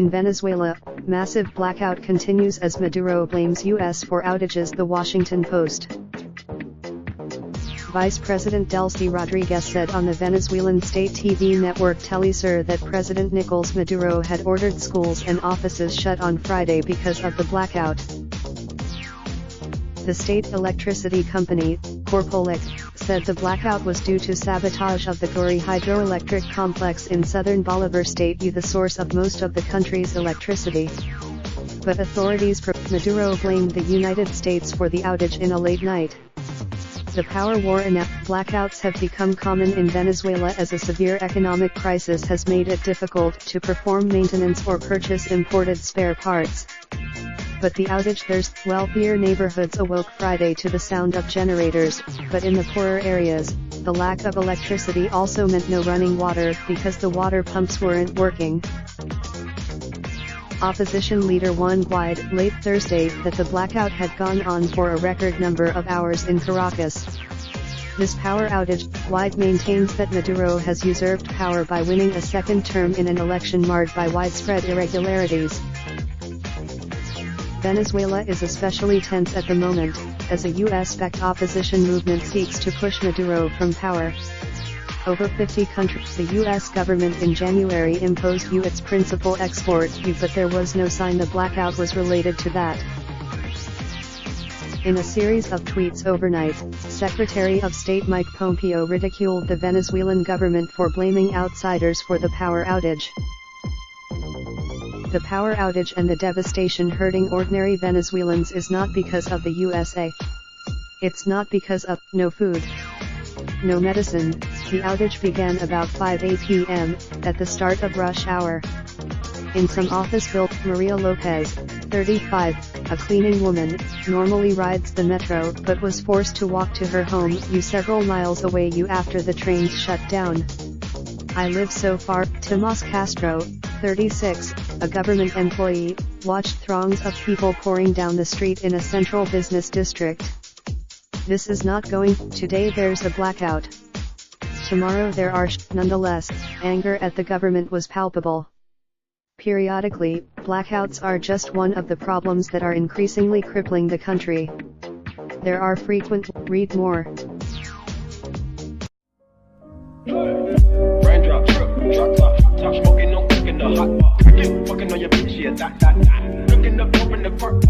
In Venezuela, massive blackout continues as Maduro blames U.S. for outages. The Washington Post. Vice President Delcy Rodriguez said on the Venezuelan state TV network Telesur that President Nicolás Maduro had ordered schools and offices shut on Friday because of the blackout. The state electricity company, Corpoelec, said the blackout was due to sabotage of the Gori hydroelectric complex in southern Bolivar state, the source of most of the country's electricity. But authorities for Maduro blamed the United States for the outage in a late night. The power war and blackouts have become common in Venezuela as a severe economic crisis has made it difficult to perform maintenance or purchase imported spare parts. But the outage there's wealthier neighborhoods awoke Friday to the sound of generators, but in the poorer areas, the lack of electricity also meant no running water because the water pumps weren't working. Opposition leader Juan Guaidó late Thursday that the blackout had gone on for a record number of hours in Caracas. This power outage, Guaidó maintains that Maduro has usurped power by winning a second term in an election marred by widespread irregularities. Venezuela is especially tense at the moment, as a U.S.-backed opposition movement seeks to push Maduro from power. Over 50 countries. The U.S. government in January imposed its principal export, but there was no sign the blackout was related to that. In a series of tweets overnight, Secretary of State Mike Pompeo ridiculed the Venezuelan government for blaming outsiders for the power outage. The power outage and the devastation hurting ordinary Venezuelans is not because of the USA. It's not because of no food, no medicine. The outage began about 5:08 p.m., at the start of rush hour. In some office building, Maria Lopez, 35, a cleaning woman, normally rides the metro but was forced to walk to her home several miles away after the trains shut down. I live so far. Tomas Castro, 36, a government employee, watched throngs of people pouring down the street in a central business district. This is not going. Today there's a blackout. Tomorrow there are. Nonetheless, anger at the government was palpable. Periodically, blackouts are just one of the problems that are increasingly crippling the country. There are frequent. Read more. Raindrop, drop top smoking, no cooking the hot pot. Fucking on your bitch, yeah, that. Looking up, open the park.